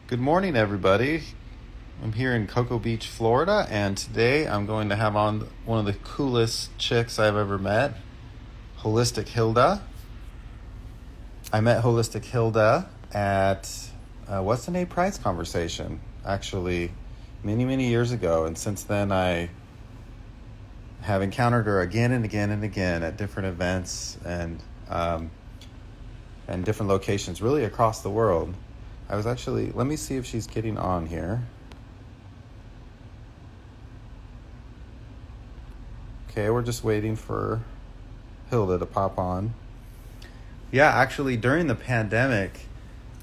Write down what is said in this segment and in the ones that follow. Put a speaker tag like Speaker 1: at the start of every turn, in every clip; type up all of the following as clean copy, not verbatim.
Speaker 1: Good morning, everybody. I'm here in Cocoa Beach, Florida, and today I'm going to have on one of the coolest chicks I've ever met, Holistic Hilda. I met Holistic Hilda at Weston A Prize conversation, actually, many, many years ago, and since then I have encountered her again and again and again at different events and different locations, really across the world. Let me see if she's getting on here. Okay, we're just waiting for Hilda to pop on. Yeah, actually, during the pandemic,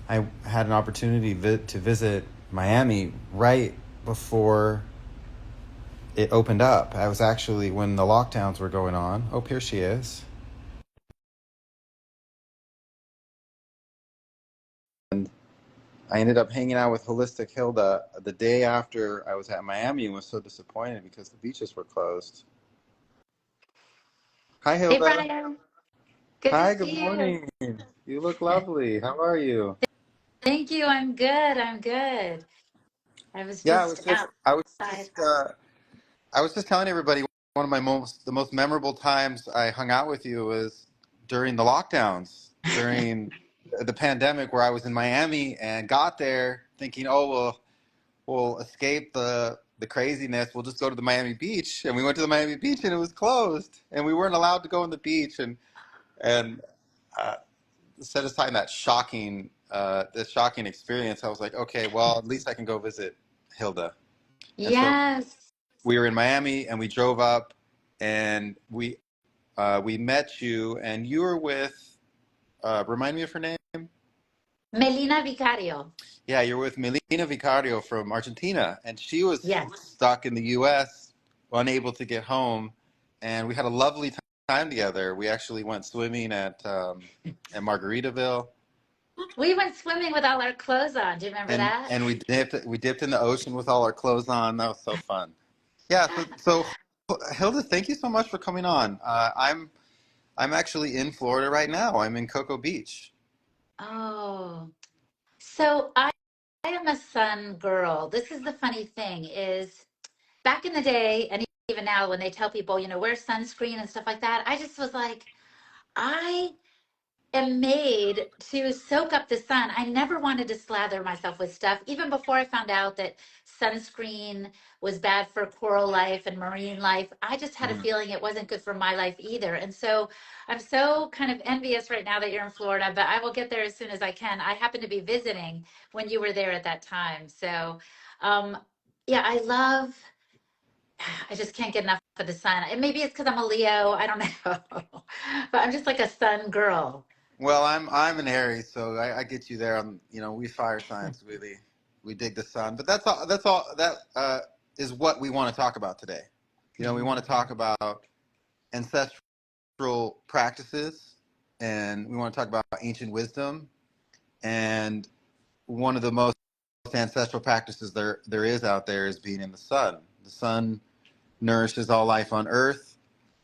Speaker 1: I had an opportunity to visit Miami right before it opened up. I was actually when the lockdowns were going on. Oh, here she is. And I ended up hanging out with Holistic Hilda the day after I was at Miami and was so disappointed because the beaches were closed. Hi,
Speaker 2: Hey,
Speaker 1: Hilda.
Speaker 2: Brian. Good to
Speaker 1: Hi, good
Speaker 2: see you.
Speaker 1: morning. You look lovely. How are you?
Speaker 2: Thank you. I'm good. I'm good. I was
Speaker 1: Yeah,
Speaker 2: just outside.
Speaker 1: I was just telling everybody one of the most memorable times I hung out with you was during the lockdowns, during the pandemic, where I was in Miami and got there thinking, oh, we'll escape the craziness. We'll just go to the Miami beach, and we went to the Miami beach, and it was closed, and we weren't allowed to go on the beach, and uh, set aside that shocking experience. I was like, okay, well, at least I can go visit Hilda, and so
Speaker 2: Yes.
Speaker 1: we were in Miami and we drove up and we met you and you were with remind me of her name.
Speaker 2: Melina Vicario.
Speaker 1: Yeah, you're with Melina Vicario from Argentina, and she was
Speaker 2: Yes.
Speaker 1: stuck in the U.S., unable to get home, and we had a lovely time together. We actually went swimming at Margaritaville,
Speaker 2: We went swimming with all our clothes on. Do you remember that?
Speaker 1: and we dipped in the ocean with all our clothes on. That was so fun. Yeah, so Hilda, thank you so much for coming on. I'm actually in Florida right now. I'm in Cocoa Beach.
Speaker 2: Oh, so I am a sun girl. This is the funny thing is back in the day, and even now when they tell people, wear sunscreen and stuff like that, I just was like, I am made to soak up the sun. I never wanted to slather myself with stuff, even before I found out that sunscreen was bad for coral life and marine life. I just had a
Speaker 1: Mhm.
Speaker 2: feeling it wasn't good for my life either. And so I'm so kind of envious right now that you're in Florida, but I will get there as soon as I can. I happen to be visiting when you were there at that time. So, um, yeah, I just can't get enough of the sun. And maybe it's because I'm a Leo. I don't know. But I'm just like a sun girl.
Speaker 1: Well, I'm an Aries, so I get you there. We fire signs really we dig the sun, but that's all that is what we want to talk about today. We want to talk about ancestral practices, and we want to talk about ancient wisdom, and one of the most ancestral practices there is out there is being in the sun. The sun nourishes all life on Earth.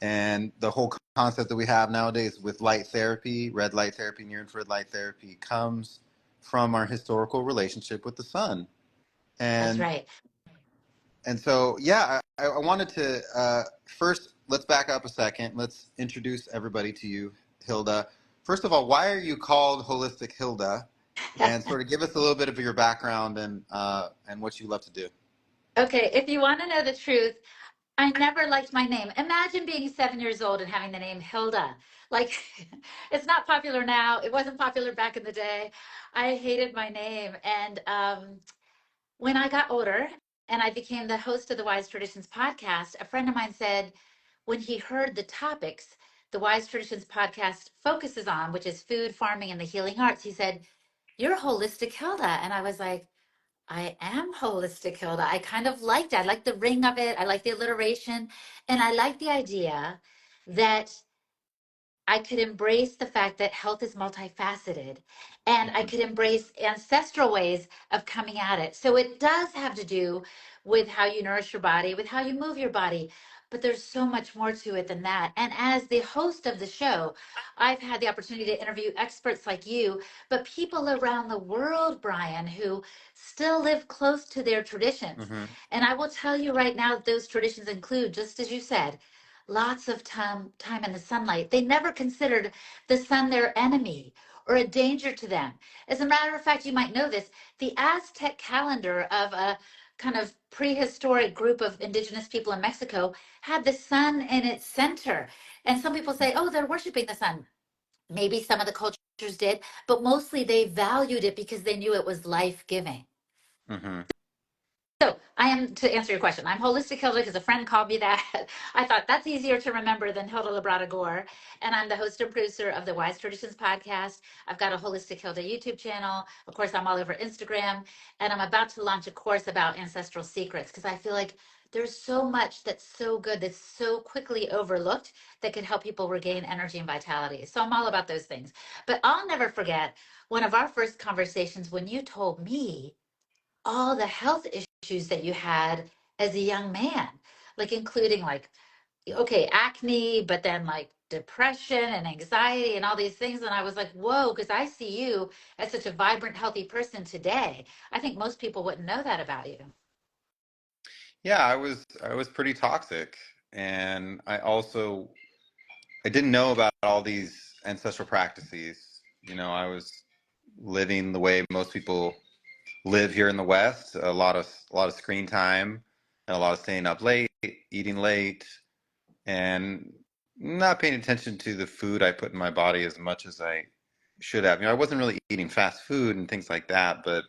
Speaker 1: And the whole concept that we have nowadays with light therapy, red light therapy, near infrared light therapy, comes from our historical relationship with the sun.
Speaker 2: That's
Speaker 1: And
Speaker 2: right.
Speaker 1: so, yeah, I wanted to first, let's back up a second. Let's introduce everybody to you, Hilda. First of all, why are you called Holistic Hilda? And sort of give us a little bit of your background and what you love to do.
Speaker 2: Okay, if you want to know the truth, I never liked my name. Imagine being 7 years old and having the name Hilda. Like, it's not popular now. It wasn't popular back in the day. I hated my name. And when I got older and I became the host of the Wise Traditions podcast, a friend of mine said, when he heard the topics the Wise Traditions podcast focuses on, which is food, farming, and the healing arts, he said, "You're holistic Hilda." And I was like, I am holistic, Hilda. I kind of liked it. I like the ring of it. I like the alliteration. And I like the idea that I could embrace the fact that health is multifaceted and I could embrace ancestral ways of coming at it. So it does have to do with how you nourish your body, with how you move your body. but there's so much more to it than that. And as the host of the show, I've had the opportunity to interview experts like you, but people around the world, Brian, who still live close to their traditions.
Speaker 1: Mm-hmm.
Speaker 2: And I will tell you right now, those traditions include, just as you said, lots of time in the sunlight. They never considered the sun their enemy or a danger to them. As a matter of fact, you might know this, the Aztec calendar of a kind of prehistoric group of indigenous people in Mexico had the sun in its center. And some people say, oh, they're worshiping the sun. Maybe some of the cultures did, but mostly they valued it because they knew it was life giving.
Speaker 1: Mm-hmm.
Speaker 2: So I am, to answer your question, I'm Holistic Hilda because a friend called me that. I thought that's easier to remember than Hilda Labrada Gore. And I'm the host and producer of the Wise Traditions podcast. I've got a Holistic Hilda YouTube channel. Of course, I'm all over Instagram. And I'm about to launch a course about ancestral secrets because I feel like there's so much that's so good, that's so quickly overlooked that could help people regain energy and vitality. So I'm all about those things. But I'll never forget one of our first conversations when you told me all the health issues that you had as a young man, like including like, okay, acne, but then like depression and anxiety and all these things. And I was like, whoa, because I see you as such a vibrant, healthy person today. I think most people wouldn't know that about you.
Speaker 1: Yeah, I was pretty toxic, and I didn't know about all these ancestral practices. I was living the way most people live here in the West. A lot of screen time, and a lot of staying up late, eating late, and not paying attention to the food I put in my body as much as I should have. I wasn't really eating fast food and things like that, but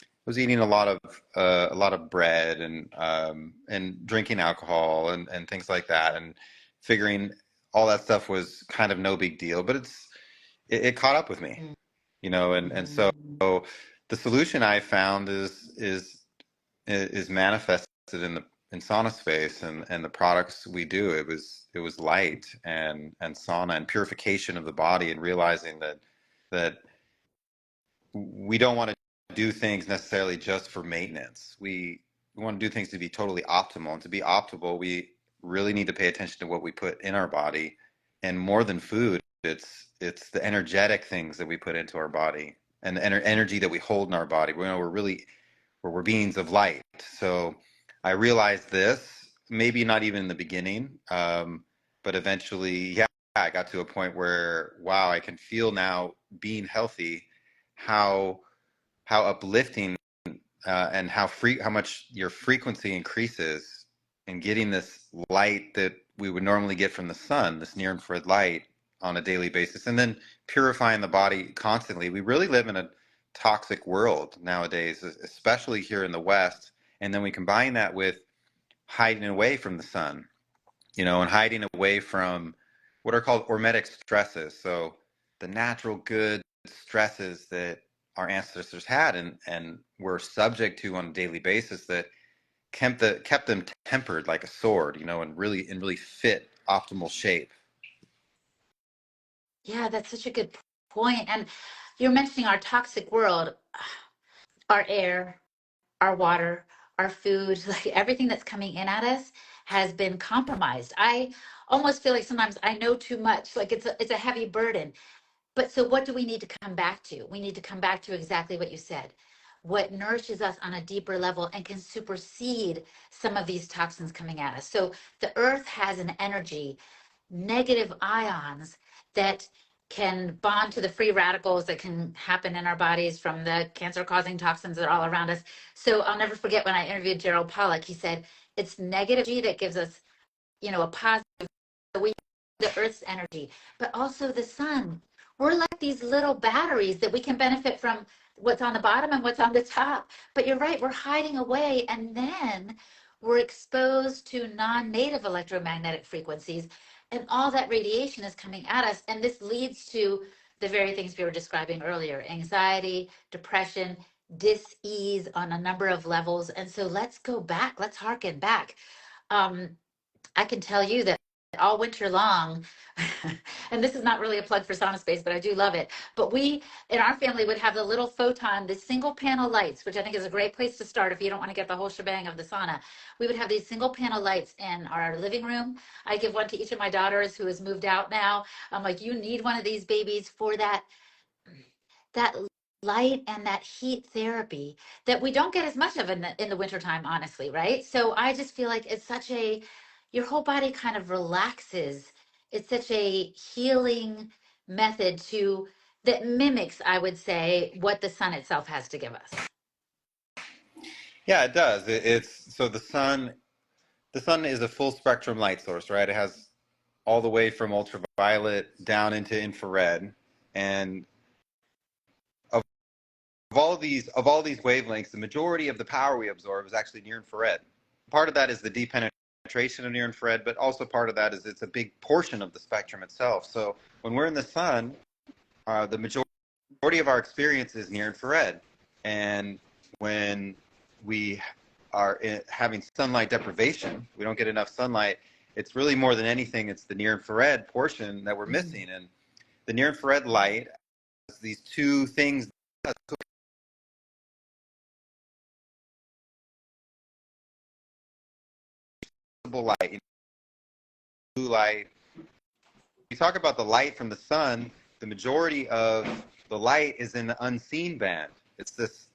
Speaker 1: I was eating a lot of bread and drinking alcohol and things like that, and figuring all that stuff was kind of no big deal. But it caught up with me, and so
Speaker 2: Mm-hmm.
Speaker 1: the solution I found is manifested in sauna space and the products we do. It was light and sauna and purification of the body, and realizing that we don't want to do things necessarily just for maintenance. We want to do things to be totally optimal, and to be optimal, we really need to pay attention to what we put in our body, and more than food, it's the energetic things that we put into our body, and the energy that we hold in our body. We're beings of light. So I realized this, maybe not even in the beginning, but eventually, yeah, I got to a point where, wow, I can feel now, being healthy, how uplifting, and how much your frequency increases, and getting this light that we would normally get from the sun, this near infrared light, on a daily basis, and then purifying the body constantly. We really live in a toxic world nowadays, especially here in the West. And then we combine that with hiding away from the sun, and hiding away from what are called hormetic stresses. So the natural good stresses that our ancestors had and were subject to on a daily basis, that kept them tempered like a sword, and really fit optimal shape.
Speaker 2: Yeah, that's such a good point. And you're mentioning our toxic world, our air, our water, our food, like everything that's coming in at us has been compromised. I almost feel like sometimes I know too much, like it's a heavy burden. But so what do we need to come back to? We need to come back to exactly what you said. What nourishes us on a deeper level and can supersede some of these toxins coming at us. So the earth has an energy, negative ions that can bond to the free radicals that can happen in our bodies from the cancer causing toxins that are all around us. So I'll never forget when I interviewed Gerald Pollack, he said, it's negative energy that gives us, a positive, we the earth's energy, but also the sun. We're like these little batteries that we can benefit from what's on the bottom and what's on the top. But you're right, we're hiding away, and then we're exposed to non-native electromagnetic frequencies, and all that radiation is coming at us. And this leads to the very things we were describing earlier: anxiety, depression, dis-ease on a number of levels. And so let's go back, let's harken back. um, I can tell you that all winter long. And this is not really a plug for sauna space, but I do love it. But we in our family would have the little photon, the single panel lights, which I think is a great place to start if you don't want to get the whole shebang of the sauna. We would have these single panel lights in our living room. I give one to each of my daughters who has moved out now. I'm like, you need one of these babies for that light and that heat therapy that we don't get as much of in the wintertime, honestly, right? So I just feel like it's such a, your whole body kind of relaxes. It's such a healing method to, that mimics, I would say, what the sun itself has to give us.
Speaker 1: Yeah, it does. It's so the sun is a full spectrum light source, right? It has all the way from ultraviolet down into infrared, and of all these wavelengths, the majority of the power we absorb is actually near infrared. Part of that is the deep penetration of near infrared, but also part of that is it's a big portion of the spectrum itself. So when we're in the sun, the majority of our experience is near infrared, and when we are having sunlight deprivation, we don't get enough sunlight. It's really more than anything, it's the near infrared portion that we're
Speaker 2: Mm.
Speaker 1: missing, and the near infrared light has these two things. Light, blue light. You talk about the light from the sun. The majority of the light is in the unseen band. It's this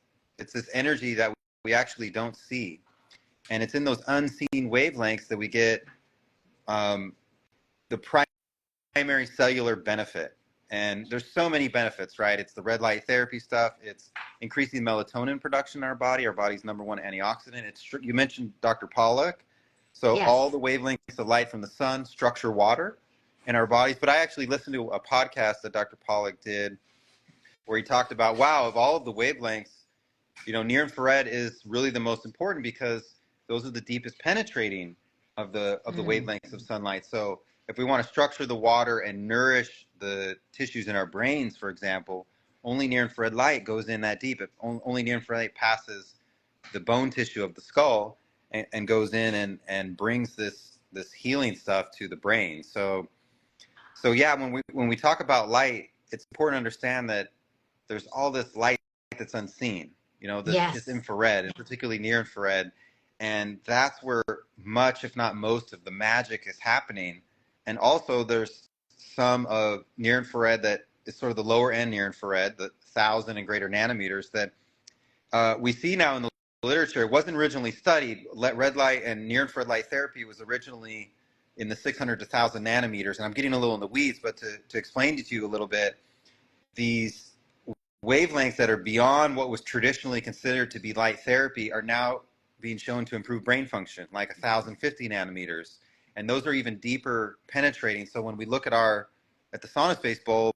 Speaker 1: energy that we actually don't see, and it's in those unseen wavelengths that we get the primary cellular benefit. And there's so many benefits, right? It's the red light therapy stuff. It's increasing melatonin production in our body, our body's number one antioxidant. It's you mentioned Dr. Pollack. So all
Speaker 2: Yes.
Speaker 1: the wavelengths of light from the sun structure water in our bodies. But I actually listened to a podcast that Dr. Pollack did where he talked about, wow, of all of the wavelengths, near infrared is really the most important because those are the deepest penetrating of the
Speaker 2: Mm.
Speaker 1: wavelengths of sunlight. So if we want to structure the water and nourish the tissues in our brains, for example, only near infrared light goes in that deep. If only near infrared light passes the bone tissue of the skull and goes in and brings this healing stuff to the brain. So yeah, when we talk about light, it's important to understand that there's all this light that's unseen, this
Speaker 2: Yes.
Speaker 1: infrared, and particularly near infrared. And that's where much, if not most, of the magic is happening. And also, there's some of near infrared that is sort of the lower end near infrared, the 1,000 and greater nanometers, that we see now in the literature. It wasn't originally studied. Red light and near infrared light therapy was originally in the 600 to 1,000 nanometers. And I'm getting a little in the weeds, but to explain to you a little bit, these wavelengths that are beyond what was traditionally considered to be light therapy are now being shown to improve brain function, like 1,050 nanometers. And those are even deeper penetrating. So when we look at the sauna space bulb,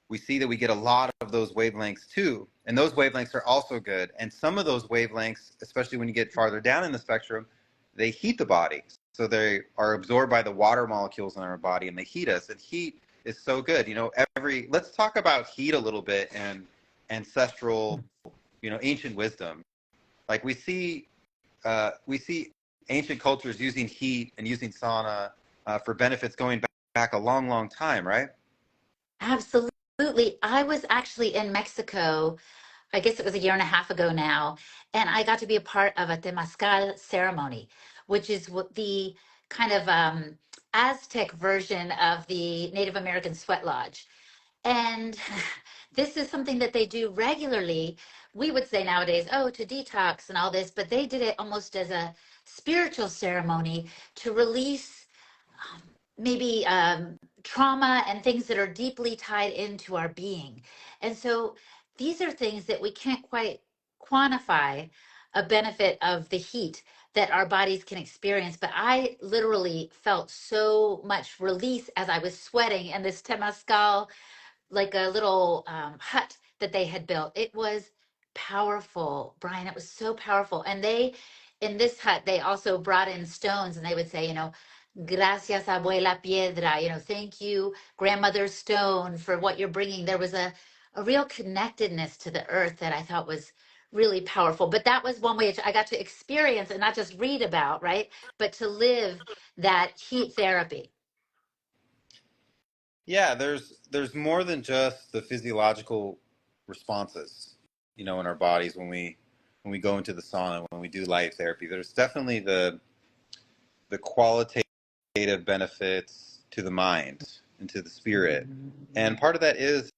Speaker 1: we see that we get a lot of those wavelengths too. And those wavelengths are also good. And some of those wavelengths, especially when you get farther down in the spectrum, they heat the body. So they are absorbed by the water molecules in our body and they heat us. And heat is so good. Let's talk about heat a little bit and ancestral, ancient wisdom. Like we see ancient cultures using heat and using sauna for benefits going back a long, long time, right?
Speaker 2: Absolutely. I was actually in Mexico, I guess it was a year and a half ago now, and I got to be a part of a Temazcal ceremony, which is what the kind of Aztec version of the Native American sweat lodge. And this is something that they do regularly. We would say nowadays, oh, to detox and all this, but they did it almost as a spiritual ceremony to release maybe trauma and things that are deeply tied into our being. And so these are things that we can't quite quantify a benefit of the heat that our bodies can experience. But I literally felt so much release as I was sweating in this Temazcal, like a little hut that they had built. It was powerful, Brian. It was so powerful. And they, in this hut, they also brought in stones and they would say, gracias, abuela piedra, thank you, grandmother stone, for what you're bringing. There was a real connectedness to the earth that I thought was really powerful. But that was one way I got to experience and not just read about, right? But to live that heat therapy.
Speaker 1: Yeah, there's more than just the physiological responses, in our bodies when we go into the sauna, when we do light therapy. There's definitely the qualitative benefits to the mind and to the spirit, and part of that is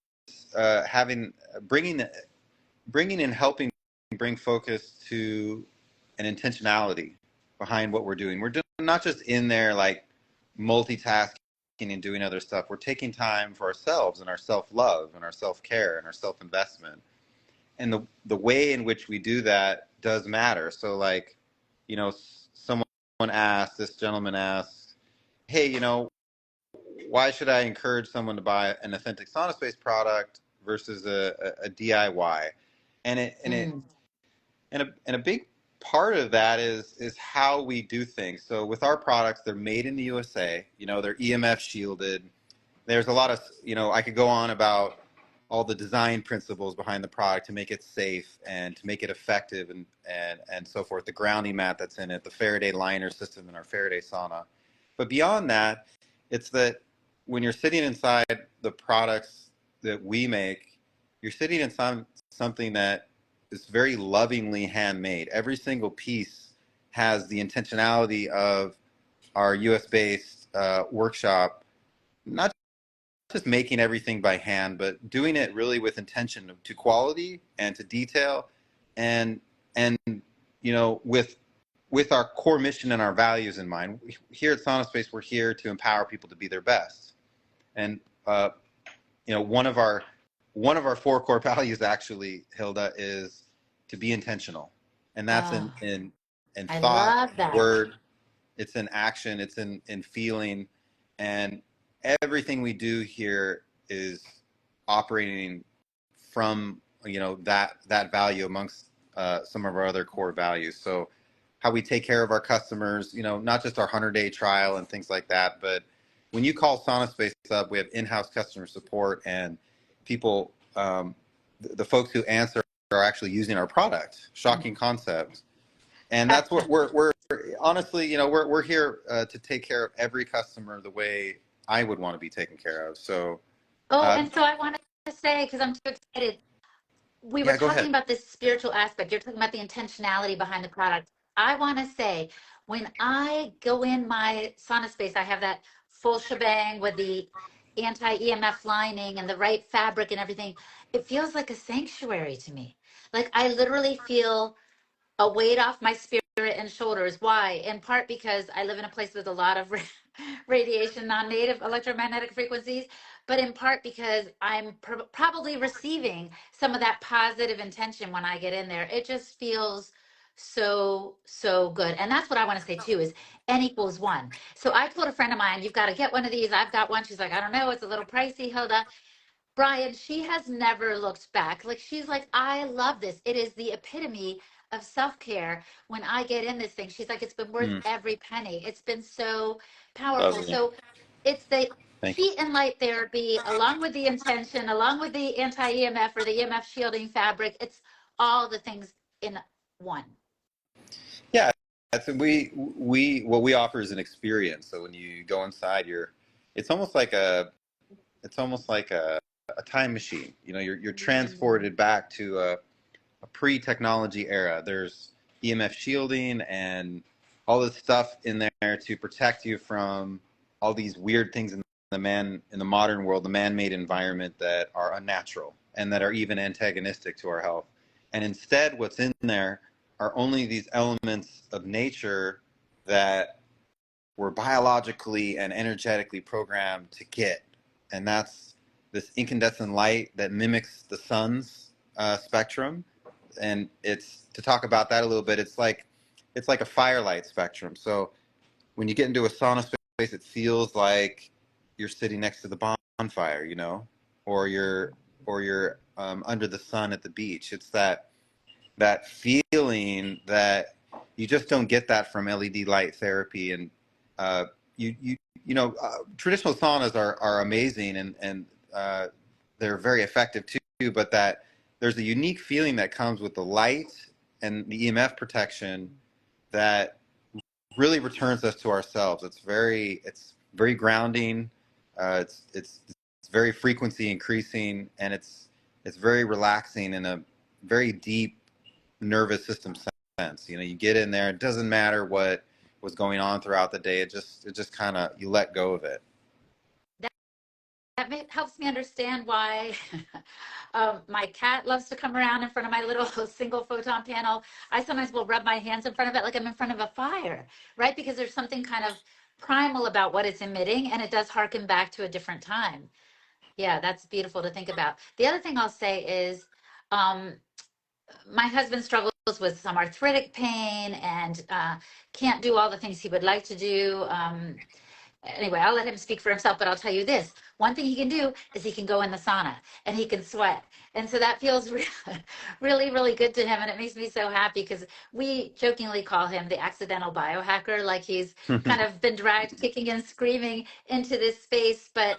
Speaker 1: having bringing and helping bring focus to an intentionality behind what we're doing. We're doing not just in there like multitasking and doing other stuff. We're taking time for ourselves and our self-love and our self-care and our self-investment. And the way in which we do that does matter. So like, someone asked, this gentleman asked, hey, why should I encourage someone to buy an authentic sauna space product versus a DIY? And it and it
Speaker 2: Mm.
Speaker 1: and a big part of that is how we do things. So with our products, they're made in the USA. They're EMF shielded. There's a lot of, I could go on about all the design principles behind the product to make it safe and to make it effective and so forth. The grounding mat that's in it, the Faraday liner system in our Faraday sauna. But beyond that, it's that when you're sitting inside the products that we make, you're sitting in something that is very lovingly handmade. Every single piece has the intentionality of our US based workshop, not just making everything by hand, but doing it really with intention to quality and to detail, and with our core mission and our values in mind. Here at Sauna Space, we're here to empower people to be their best, and one of our four core values, actually, Hilda, is to be intentional, and that's
Speaker 2: Oh,
Speaker 1: in
Speaker 2: I
Speaker 1: thought,
Speaker 2: love that.
Speaker 1: word, it's in action, it's in feeling, and everything we do here is operating from that value amongst some of our other core values. So how we take care of our customers, not just our 100-day trial and things like that, but when you call Sauna Space up, we have in-house customer support, and people, the folks who answer are actually using our product. Shocking concept. And that's what we're honestly, we're here to take care of every customer the way I would want to be taken care of. So,
Speaker 2: Oh,
Speaker 1: uh,
Speaker 2: and so I wanted to say, because I'm too excited, we were
Speaker 1: yeah, go
Speaker 2: talking
Speaker 1: ahead.
Speaker 2: about this spiritual aspect. You're talking about the intentionality behind the product. I want to say, when I go in my sauna space, I have that full shebang with the anti-EMF lining and the right fabric and everything. It feels like a sanctuary to me. Like I literally feel a weight off my spirit and shoulders. Why? In part because I live in a place with a lot of radiation, non-native electromagnetic frequencies, but in part because I'm probably receiving some of that positive intention when I get in there. It just feels so good. And that's what I want to say too, is N equals one. So I told a friend of mine, you've got to get one of these. I've got one. She's like, I don't know, it's a little pricey, Hilda. Brian, she has never looked back. Like, she's like, I love this. It is the epitome of self-care when I get in this thing. She's like, it's been worth
Speaker 1: Mm,
Speaker 2: every penny. It's been so powerful.
Speaker 1: lovely.
Speaker 2: So it's the
Speaker 1: Thank you.
Speaker 2: heat and light therapy, along with the intention, along with the anti-EMF or the EMF shielding fabric. It's all the things in one.
Speaker 1: Yeah, that's we what we offer is an experience. So when you go inside, it's almost like a time machine. You're transported back to a pre-technology era. There's EMF shielding and all this stuff in there to protect you from all these weird things in the modern world, the man-made environment, that are unnatural and that are even antagonistic to our health. And instead, what's in there are only these elements of nature that we're biologically and energetically programmed to get. And that's this incandescent light that mimics the sun's spectrum. And it's to talk about that a little bit. It's like a firelight spectrum. So when you get into a sauna space, it feels like you're sitting next to the bonfire, or you're under the sun at the beach. It's that feeling that you just don't get that from LED light therapy. And uh, traditional saunas are amazing, and they're very effective too. But that there's a unique feeling that comes with the light and the EMF protection that really returns us to ourselves. It's very grounding. It's very frequency increasing, and it's very relaxing in a very deep nervous system sense. You know, you get in there, it doesn't matter what was going on throughout the day. It just kind of, you let go of it.
Speaker 2: Helps me understand why my cat loves to come around in front of my little single photon panel. I sometimes will rub my hands in front of it like I'm in front of a fire, right? Because there's something kind of primal about what it's emitting, and it does harken back to a different time. Yeah, that's beautiful to think about. The other thing I'll say is, um, my husband struggles with some arthritic pain and can't do all the things he would like to do. Anyway, I'll let him speak for himself, but I'll tell you this. One thing he can do is he can go in the sauna and he can sweat. And so that feels really, really good to him. And it makes me so happy because we jokingly call him the accidental biohacker, like he's kind of been dragged kicking and screaming into this space. But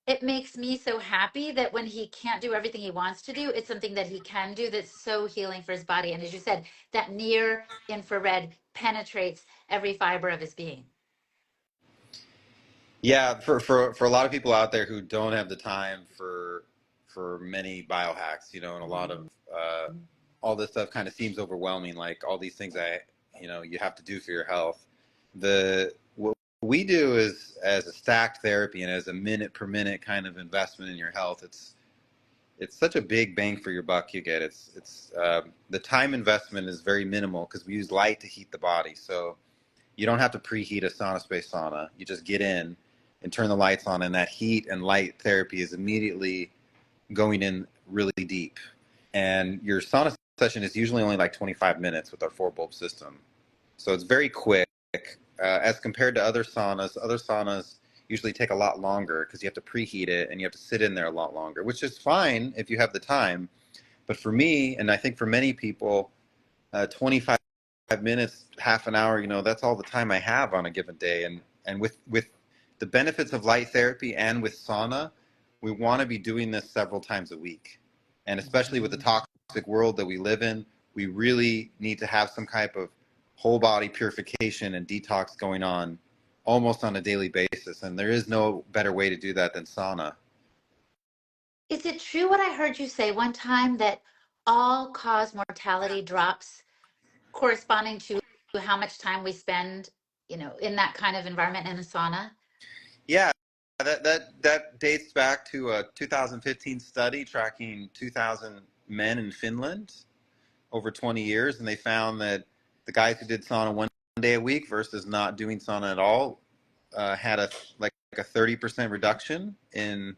Speaker 2: it makes me so happy that when he can't do everything he wants to do, it's something that he can do that's so healing for his body. And as you said, that near infrared penetrates every fiber of his being.
Speaker 1: Yeah, for a lot of people out there who don't have the time for many biohacks, you know, and a lot of all this stuff kind of seems overwhelming, like all these things you have to do for your health. The What we do is, as a stacked therapy and as a minute per minute kind of investment in your health, it's such a big bang for your buck you get. It's the time investment is very minimal because we use light to heat the body, so you don't have to preheat a sauna space sauna. You just get in and turn the lights on, and that heat and light therapy is immediately going in really deep. And your sauna session is usually only like 25 minutes with our 4 bulb system. So it's very quick as compared to other saunas. Other saunas usually take a lot longer because you have to preheat it and you have to sit in there a lot longer, which is fine if you have the time. But for me, and I think for many people, 25 minutes, half an hour, that's all the time I have on a given day. And with the benefits of light therapy and with sauna, we want to be doing this several times a week. And especially with the toxic world that we live in, we really need to have some type of whole body purification and detox going on almost on a daily basis. And there is no better way to do that than sauna.
Speaker 2: Is it true what I heard you say one time that all cause mortality drops corresponding to how much time we spend, in that kind of environment in a sauna?
Speaker 1: Yeah, that dates back to a 2015 study tracking 2,000 men in Finland over 20 years, and they found that the guys who did sauna 1 day a week versus not doing sauna at all had a 30% reduction in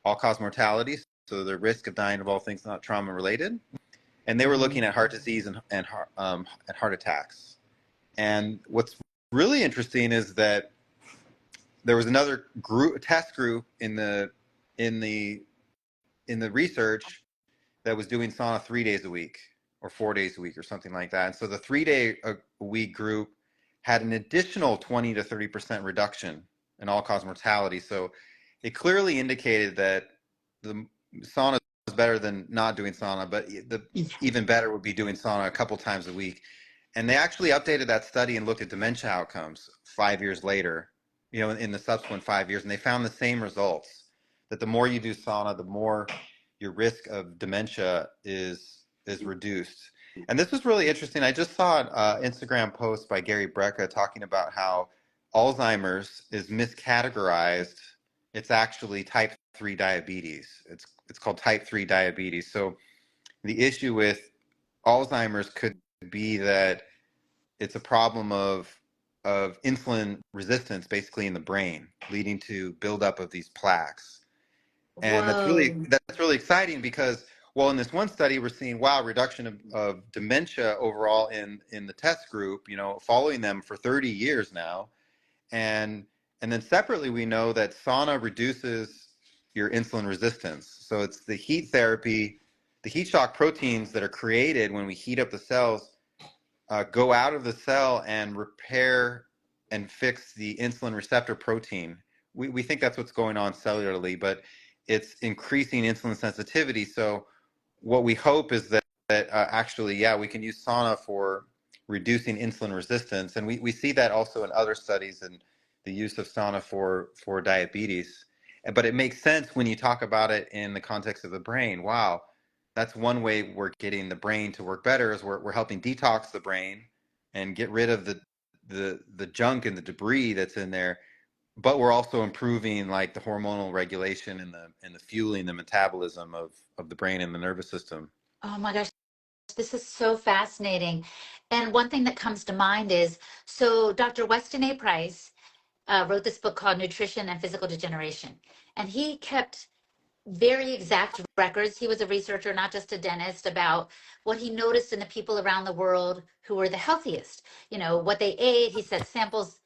Speaker 1: all-cause mortality, so the risk of dying of all things not trauma related. And they were looking at heart disease and at heart attacks. And what's really interesting is that there was another test group in the research that was doing sauna 3 days a week or 4 days a week or something like that. And so the 3 day a week group had an additional 20 to 30% reduction in all cause mortality. So it clearly indicated that the sauna is better than not doing sauna, but the even better would be doing sauna a couple times a week. And they actually updated that study and looked at dementia outcomes 5 years later, in the subsequent 5 years, and they found the same results, that the more you do sauna, the more your risk of dementia is reduced. And this was really interesting. I just saw an Instagram post by Gary Brecka talking about how Alzheimer's is miscategorized. It's actually type 3 diabetes. It's called type 3 diabetes. So the issue with Alzheimer's could be that it's a problem of insulin resistance basically in the brain, leading to buildup of these plaques. And
Speaker 2: Whoa.
Speaker 1: that's really exciting because, well, in this one study, we're seeing, wow, reduction of dementia overall in the test group, following them for 30 years now. And and then separately, we know that sauna reduces your insulin resistance. So it's the heat therapy, the heat shock proteins that are created when we heat up the cells go out of the cell and repair and fix the insulin receptor protein. We think that's what's going on cellularly, but it's increasing insulin sensitivity. So what we hope is that actually, yeah, we can use sauna for reducing insulin resistance. And we see that also in other studies, and the use of sauna for diabetes. But it makes sense when you talk about it in the context of the brain. Wow, that's one way we're getting the brain to work better is we're helping detox the brain and get rid of the junk and the debris that's in there, but we're also improving like the hormonal regulation and the fueling the metabolism of the brain and the nervous system.
Speaker 2: Oh my gosh, this is so fascinating. And one thing that comes to mind is, so Dr. Weston A. Price wrote this book called Nutrition and Physical Degeneration. And he kept very exact records. He was a researcher, not just a dentist, about what he noticed in the people around the world who were the healthiest. You know, what they ate. He sent samples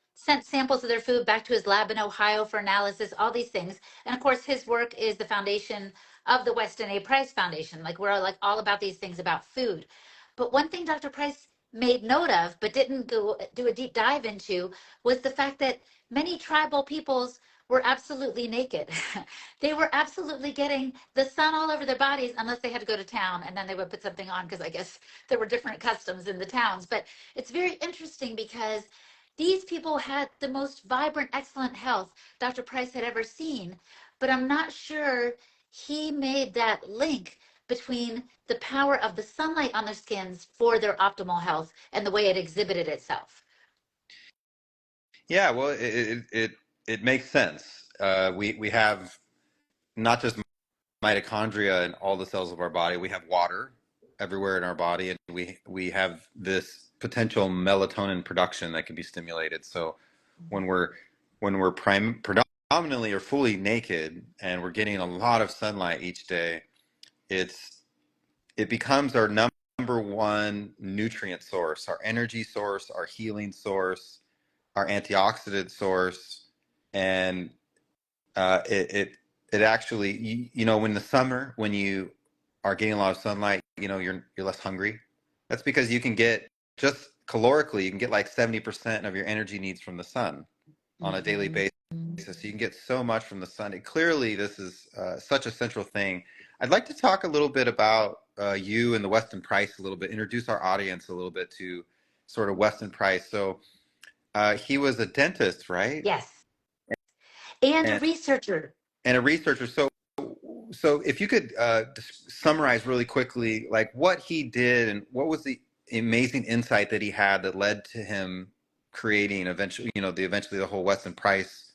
Speaker 2: of their food back to his lab in Ohio for analysis, all these things. And of course, his work is the foundation of the Weston A. Price Foundation. Like we're like all about these things about food. But one thing Dr. Price made note of, but didn't go do a deep dive into, was the fact that many tribal peoples were absolutely naked. They were absolutely getting the sun all over their bodies unless they had to go to town and then they would put something on because I guess there were different customs in the towns. But it's very interesting because these people had the most vibrant, excellent health Dr. Price had ever seen. But I'm not sure he made that link between the power of the sunlight on their skins for their optimal health and the way it exhibited itself.
Speaker 1: Yeah, well, it makes sense. We have not just mitochondria in all the cells of our body. We have water everywhere in our body, and we have this potential melatonin production that can be stimulated. So when we're predominantly or fully naked and we're getting a lot of sunlight each day, it's it becomes our number one nutrient source, our energy source, our healing source, our antioxidant source, and it actually when the summer when you are getting a lot of sunlight, you're less hungry. That's because you can get just calorically you can get like 70% of your energy needs from the sun on a daily
Speaker 2: Mhm.
Speaker 1: basis. So you can get so much from the sun. Clearly, this is such a central thing. I'd like to talk a little bit about you and the Weston Price a little bit, introduce our audience a little bit to sort of Weston Price. So he was a dentist, right?
Speaker 2: Yes. And a
Speaker 1: And
Speaker 2: researcher.
Speaker 1: a researcher. So if you could just summarize really quickly, like what he did and what was the amazing insight that he had that led to him creating eventually, eventually the whole Weston Price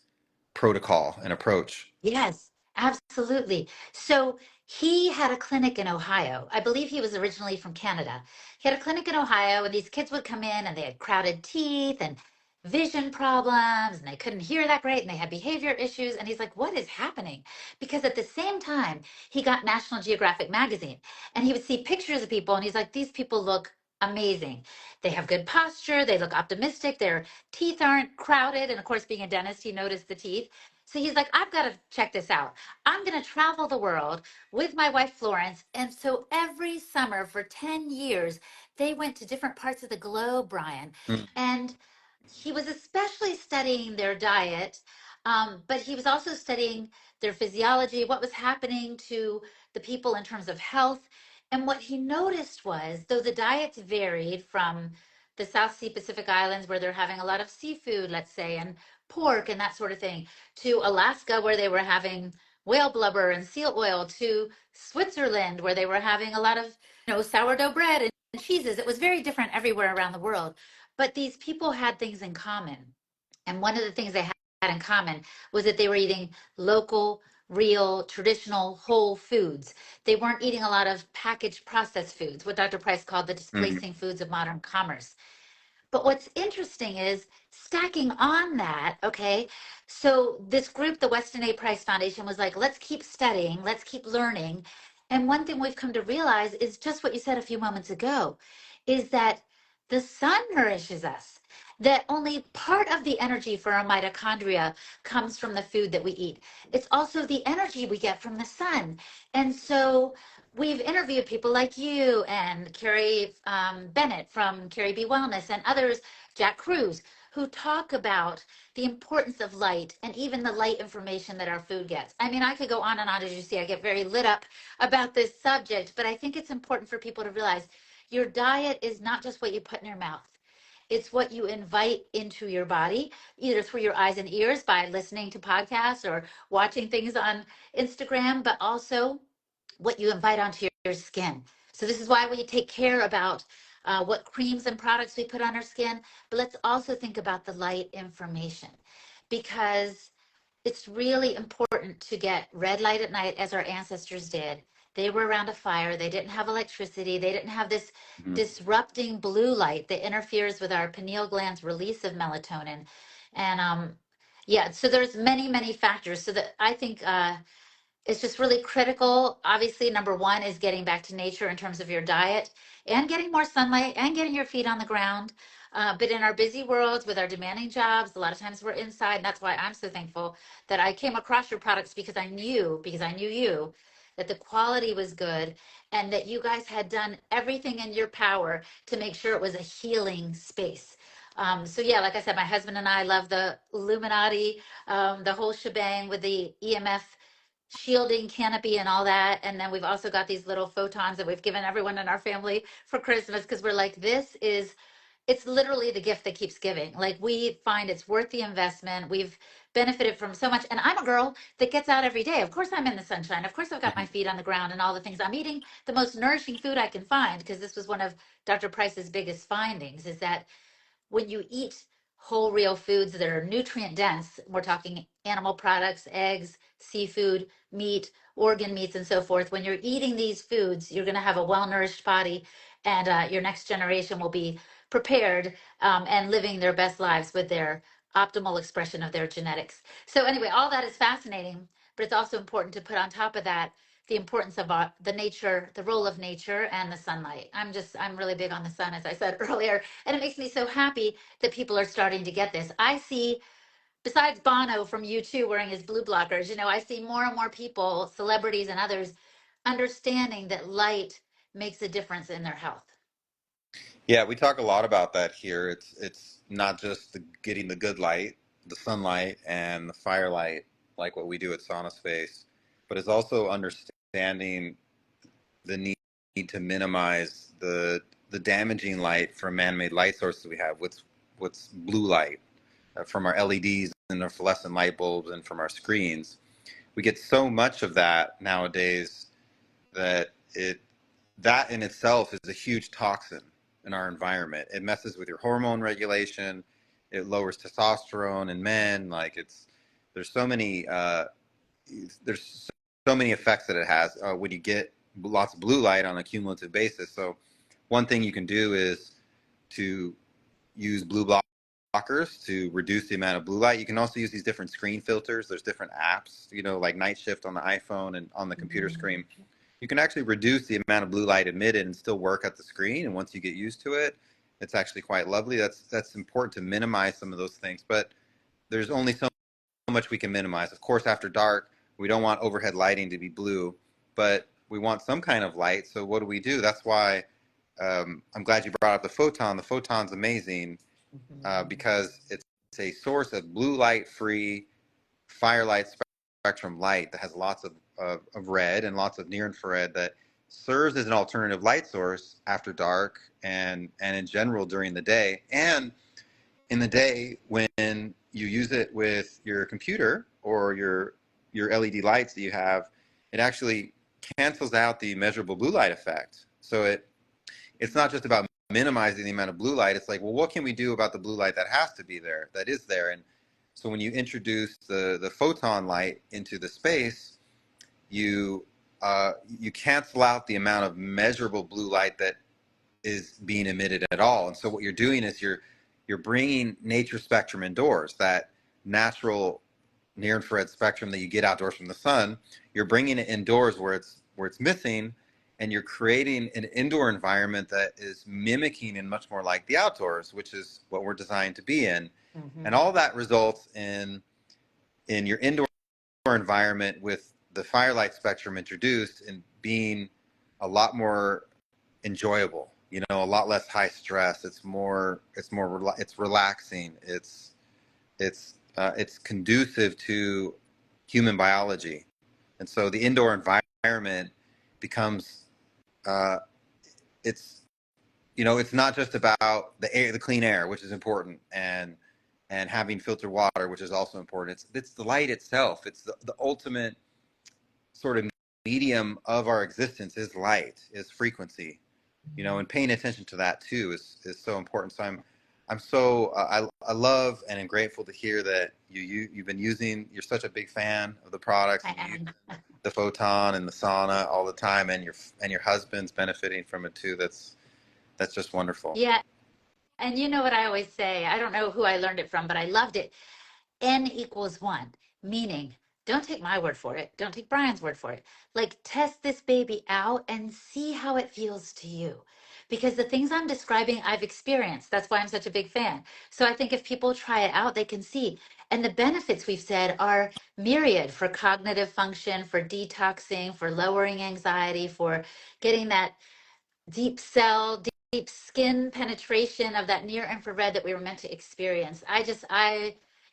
Speaker 1: protocol and approach.
Speaker 2: Yes, absolutely. So he had a clinic in Ohio. I believe he was originally from Canada. He had a clinic in Ohio, and these kids would come in and they had crowded teeth and vision problems, and they couldn't hear that great, and they had behavior issues. And he's like, what is happening? Because at the same time, he got National Geographic magazine, and he would see pictures of people, and he's like, these people look amazing. They have good posture, they look optimistic, their teeth aren't crowded. And of course, being a dentist, he noticed the teeth. So he's like, I've got to check this out. I'm going to travel the world with my wife, Florence. And so every summer for 10 years, they went to different parts of the globe, Brian.
Speaker 1: Mm,
Speaker 2: And he was especially studying their diet, but he was also studying their physiology, what was happening to the people in terms of health. And what he noticed was, though the diets varied from the South Sea Pacific Islands, where they're having a lot of seafood, let's say, and pork and that sort of thing, to Alaska, where they were having whale blubber and seal oil, to Switzerland, where they were having a lot of, sourdough bread and cheeses. It was very different everywhere around the world. But these people had things in common. And one of the things they had in common was that they were eating local, real, traditional, whole foods. They weren't eating a lot of packaged processed foods, what Dr. Price called the
Speaker 1: mm,
Speaker 2: displacing foods of modern commerce. But what's interesting is stacking on that, okay? So this group, the Weston A. Price Foundation, was like, let's keep studying, let's keep learning. And one thing we've come to realize is just what you said a few moments ago, is that the sun nourishes us. That only part of the energy for our mitochondria comes from the food that we eat. It's also the energy we get from the sun. And so we've interviewed people like you and Carrie Bennett from Carrie B Wellness and others, Jack Cruz, who talk about the importance of light and even the light information that our food gets. I mean, I could go on and on. As you see, I get very lit up about this subject, but I think it's important for people to realize your diet is not just what you put in your mouth. It's what you invite into your body, either through your eyes and ears by listening to podcasts or watching things on Instagram, but also what you invite onto your skin. So this is why we take care about what creams and products we put on our skin. But let's also think about the light information, because it's really important to get red light at night as our ancestors did. They were around a fire. They didn't have electricity. They didn't have this disrupting blue light that interferes with our pineal gland's release of melatonin. And yeah, so there's many, many factors. So that I think it's just really critical. Obviously, number one is getting back to nature in terms of your diet and getting more sunlight and getting your feet on the ground. But in our busy worlds with our demanding jobs, a lot of times we're inside. And that's why I'm so thankful that I came across your products, because I knew you, that the quality was good and that you guys had done everything in your power to make sure it was a healing space. So yeah, like I said, my husband and I love the Illuminati, the whole shebang with the EMF shielding canopy and all that. And then we've also got these little photons that we've given everyone in our family for Christmas, because we're like, it's literally the gift that keeps giving. Like, we find it's worth the investment. We've benefited from so much. And I'm a girl that gets out every day. Of course, I'm in the sunshine. Of course, I've got my feet on the ground and all the things. I'm eating the most nourishing food I can find, because this was one of Dr. Price's biggest findings, is that when you eat whole real foods that are nutrient dense, we're talking animal products, eggs, seafood, meat, organ meats, and so forth. When you're eating these foods, you're going to have a well nourished body, and your next generation will be prepared and living their best lives with their optimal expression of their genetics. So, anyway, all that is fascinating, but it's also important to put on top of that the importance of the nature, the role of nature and the sunlight. I'm really big on the sun, as I said earlier, and it makes me so happy that people are starting to get this. I see, besides Bono from U2 wearing his blue blockers, I see more and more people, celebrities and others, understanding that light makes a difference in their health.
Speaker 1: Yeah, we talk a lot about that here. It's not just getting the good light, the sunlight and the firelight, like what we do at Sauna Space, but it's also understanding the need to minimize the damaging light from man-made light sources we have. What's blue light from our LEDs and our fluorescent light bulbs and from our screens. We get so much of that nowadays that that in itself is a huge toxin in our environment. It messes with your hormone regulation. It lowers testosterone in men. There's so many there's so many effects that it has when you get lots of blue light on a cumulative basis. So one thing you can do is to use blue blockers to reduce the amount of blue light. You can also use these different screen filters. There's different apps, like Night Shift on the iPhone and on the computer screen. You can actually reduce the amount of blue light emitted and still work at the screen. And once you get used to it, it's actually quite lovely. That's important to minimize some of those things. But there's only so much we can minimize. Of course, after dark, we don't want overhead lighting to be blue, but we want some kind of light. So what do? That's why I'm glad you brought up the photon. The photon's amazing because it's a source of blue light free firelight spectrum light that has lots of red and lots of near infrared that serves as an alternative light source after dark and in general during the day. And in the day, when you use it with your computer or your LED lights that you have, it actually cancels out the measurable blue light effect. So it's not just about minimizing the amount of blue light. It's like, well, what can we do about the blue light that has to be there, that is there? And so when you introduce the photon light into the space, you you cancel out the amount of measurable blue light that is being emitted at all. And so what you're doing is you're bringing nature spectrum indoors, that natural near infrared spectrum that you get outdoors from the sun. You're bringing it indoors where it's missing, and you're creating an indoor environment that is mimicking and much more like the outdoors, which is what we're designed to be in. And all that results in your indoor environment with the firelight spectrum introduced and being a lot more enjoyable, a lot less high stress. It's relaxing. It's conducive to human biology. And so the indoor environment becomes it's it's not just about the air, the clean air, which is important, and having filtered water, which is also important. It's the light itself. It's the ultimate sort of medium of our existence is light, is frequency, and paying attention to that too is so important. So I'm so I love and am grateful to hear that you've been using. You're such a big fan of the products,
Speaker 2: I
Speaker 1: and you use
Speaker 2: am.
Speaker 1: the photon and the sauna all the time, and your husband's benefiting from it too. That's just wonderful.
Speaker 2: Yeah. And you know what I always say? I don't know who I learned it from, but I loved it. N equals one, meaning don't take my word for it. Don't take Brian's word for it. Like, test this baby out and see how it feels to you. Because the things I'm describing, I've experienced. That's why I'm such a big fan. So I think if people try it out, they can see. And the benefits we've said are myriad for cognitive function, for detoxing, for lowering anxiety, for getting that deep cell, deep skin penetration of that near infrared that we were meant to experience.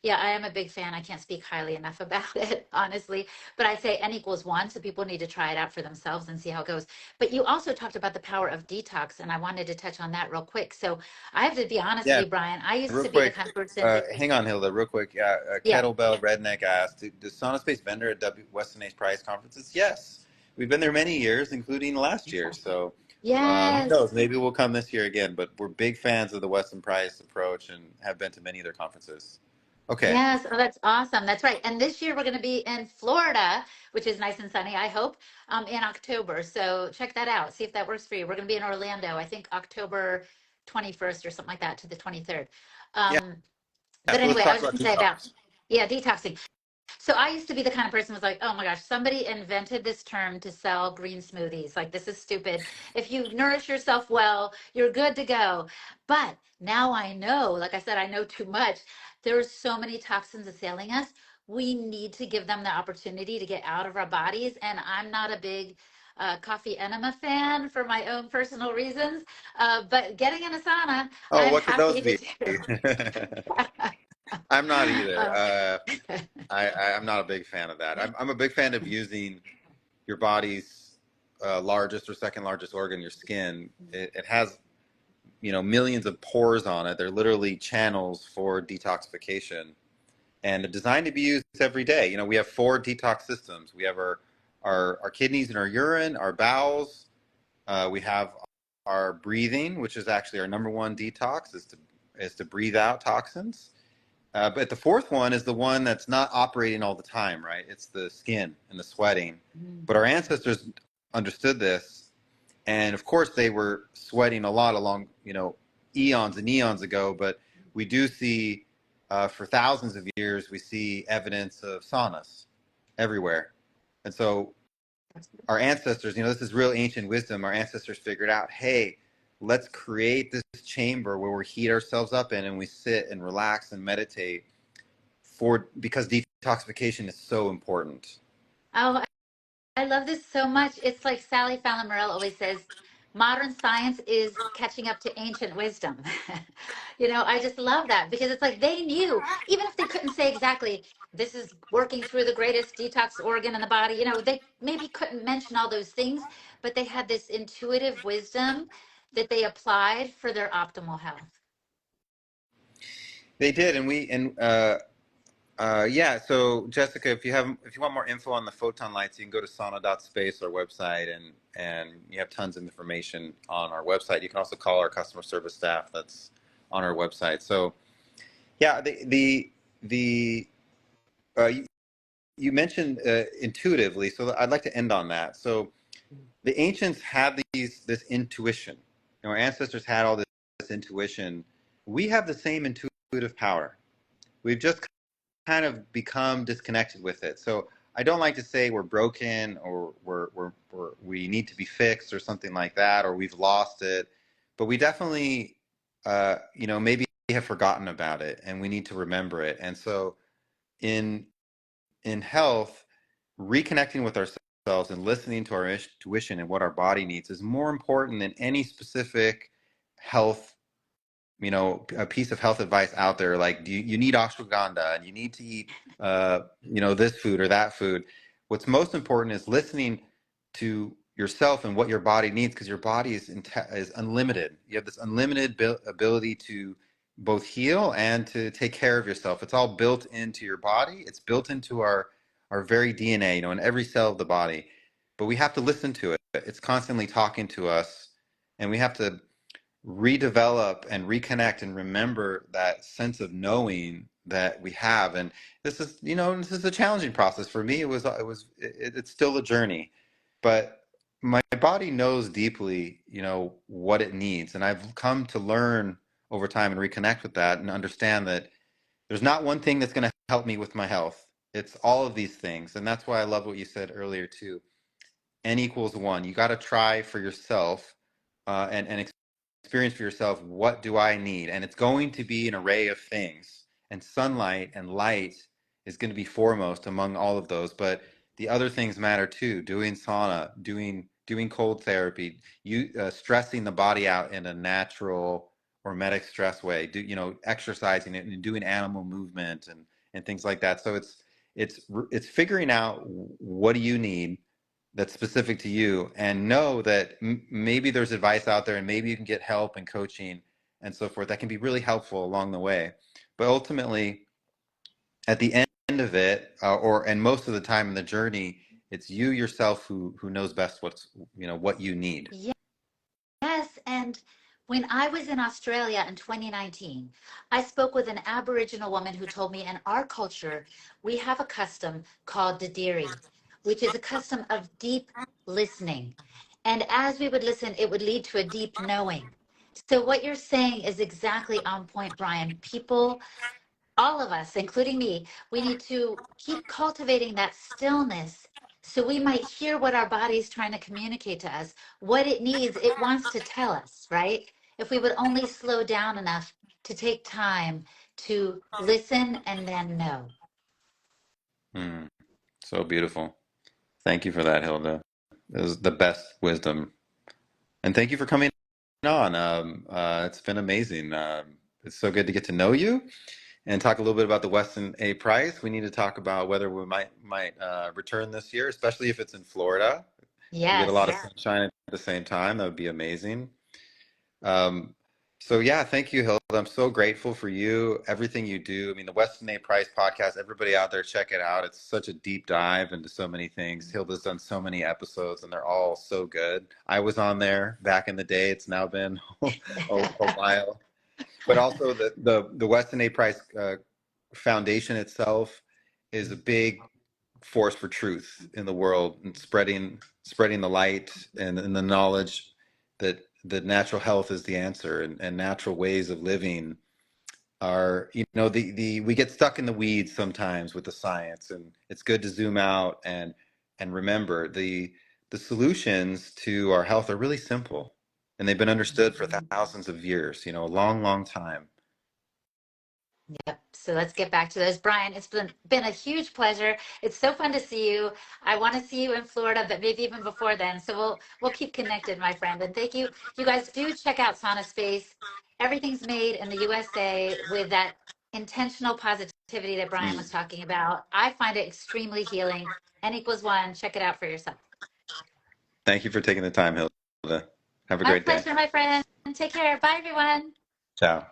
Speaker 2: Yeah, I am a big fan. I can't speak highly enough about it, honestly. But I say N equals one, so people need to try it out for themselves and see how it goes. But you also talked about the power of detox, and I wanted to touch on that real quick. So I have to be honest with
Speaker 1: Yeah,
Speaker 2: you, Brian. I used
Speaker 1: real
Speaker 2: to be the
Speaker 1: quick.
Speaker 2: kind of person,
Speaker 1: Hang on, Hilda, real quick. Yeah,
Speaker 2: yeah,
Speaker 1: Kettlebell Redneck asked, does Sauna Space vendor at Weston A's Prize conferences? Yes, we've been there many years, including last year. So who
Speaker 2: yes.
Speaker 1: knows? Maybe we'll come this year again. But we're big fans of the Weston Price approach and have been to many of their conferences. Okay.
Speaker 2: Yes, oh, that's awesome. That's right. And this year we're going to be in Florida, which is nice and sunny, I hope, in October. So check that out. See if that works for you. We're going to be in Orlando, I think October 21st or something like that to the 23rd.
Speaker 1: Yeah.
Speaker 2: Um,
Speaker 1: Yeah.
Speaker 2: but
Speaker 1: So let's
Speaker 2: anyway, I
Speaker 1: talk
Speaker 2: was just
Speaker 1: about
Speaker 2: going to say about,
Speaker 1: detox.
Speaker 2: yeah, detoxing. So I used to be the kind of person who was like, oh my gosh, somebody invented this term to sell green smoothies. Like, this is stupid. If you nourish yourself well, you're good to go. But now I know, like I said, I know too much. There's so many toxins assailing us. We need to give them the opportunity to get out of our bodies. And I'm not a big coffee enema fan for my own personal reasons. But getting in a sauna,
Speaker 1: Oh,
Speaker 2: I'm
Speaker 1: what could those
Speaker 2: happy to
Speaker 1: be?
Speaker 2: do.
Speaker 1: I'm not either.
Speaker 2: Um,
Speaker 1: I'm not a big fan of that. I'm a big fan of using your body's largest or second largest organ, your skin. It has millions of pores on it. They're literally channels for detoxification, and they're designed to be used every day. We have 4 detox systems. We have our kidneys and our urine, our bowels. We have our breathing, which is actually our number one detox, is to breathe out toxins. But the fourth one is the one that's not operating all the time, right? It's the skin and the sweating. But our ancestors understood this, and of course they were sweating a lot along, eons and eons ago. But we do see, for thousands of years, we see evidence of saunas everywhere, and so our ancestors, this is real ancient wisdom. Our ancestors figured out, hey, let's create this chamber where we heat ourselves up in and we sit and relax and meditate because detoxification is so important.
Speaker 2: oh, I love this so much. It's like Sally Fallon Morell always says, modern science is catching up to ancient wisdom. I just love that because it's like they knew, even if they couldn't say exactly, this is working through the greatest detox organ in the body, they maybe couldn't mention all those things, but they had this intuitive wisdom that they applied for their optimal health.
Speaker 1: They did, yeah. So Jessica, if you want more info on the photon lights, you can go to sauna.space, our website, and you have tons of information on our website. You can also call our customer service staff that's on our website. So yeah, the you mentioned intuitively, so I'd like to end on that. So the ancients had this intuition. Our ancestors had all this intuition. We have the same intuitive power. We've just kind of become disconnected with it. So I don't like to say we're broken or we need to be fixed or something like that, or we've lost it. But we definitely, maybe have forgotten about it, and we need to remember it. And so in health, reconnecting with ourselves and listening to our intuition and what our body needs is more important than any specific health, a piece of health advice out there. Like, you need ashwagandha and you need to eat, this food or that food. What's most important is listening to yourself and what your body needs, because your body is unlimited. You have this unlimited ability to both heal and to take care of yourself. It's all built into your body. It's built into our very DNA, you know, in every cell of the body. But we have to listen to it. It's constantly talking to us, and we have to redevelop and reconnect and remember that sense of knowing that we have. And this is, you know, this is a challenging process for me. It's still a journey, but my body knows deeply, you know, what it needs, and I've come to learn over time and reconnect with that and understand that there's not one thing that's going to help me with my health. It's all of these things. And that's why I love what you said earlier too. N equals one. You got to try for yourself, and experience for yourself, what do I need? And it's going to be an array of things. And sunlight and light is going to be foremost among all of those. But the other things matter too. Doing sauna, doing cold therapy, stressing the body out in a natural hormetic stress way. Exercising it and doing animal movement and things like that. So it's figuring out what do you need that's specific to you, and know that maybe there's advice out there and maybe you can get help and coaching and so forth that can be really helpful along the way. But ultimately, at the end of it, and most of the time in the journey, it's you yourself who knows best what you need.
Speaker 2: Yes, and when I was in Australia in 2019, I spoke with an Aboriginal woman who told me in our culture, we have a custom called Dadiri, which is a custom of deep listening. And as we would listen, it would lead to a deep knowing. So what you're saying is exactly on point, Brian. People, all of us, including me, we need to keep cultivating that stillness so we might hear what our body's trying to communicate to us, what it needs, it wants to tell us, right? If we would only slow down enough to take time to listen and then know.
Speaker 1: Mm, so beautiful. Thank you for that, Hilda. It was the best wisdom, and thank you for coming on. It's been amazing. It's so good to get to know you and talk a little bit about the Weston A prize. We need to talk about whether we might return this year, especially if it's in Florida. We get a lot of
Speaker 2: Yes.
Speaker 1: sunshine at the same time. That would be amazing. Um, so yeah, thank you, Hilda. I'm so grateful for you, everything you do. I mean, the Weston A Price podcast, everybody out there, check it out. It's such a deep dive into so many things. Hilda's done so many episodes and they're all so good. I was on there back in the day. It's now been a while. But also the Weston A Price Foundation itself is a big force for truth in the world and spreading the light and the knowledge that natural health is the answer, and natural ways of living are, the we get stuck in the weeds sometimes with the science, and it's good to zoom out and remember the solutions to our health are really simple, and they've been understood for thousands of years, a long time.
Speaker 2: Yep. So let's get back to this. Brian, it's been a huge pleasure. It's so fun to see you. I want to see you in Florida, but maybe even before then. So we'll keep connected, my friend. And thank you. You guys do check out Sauna Space. Everything's made in the USA with that intentional positivity that Brian
Speaker 1: Mm.
Speaker 2: was talking about. I find it extremely healing. N equals one. Check it out for yourself.
Speaker 1: Thank you for taking the time, Hilda. Have a
Speaker 2: My
Speaker 1: great day.
Speaker 2: pleasure, my friend. Take care. Bye, everyone.
Speaker 1: Ciao.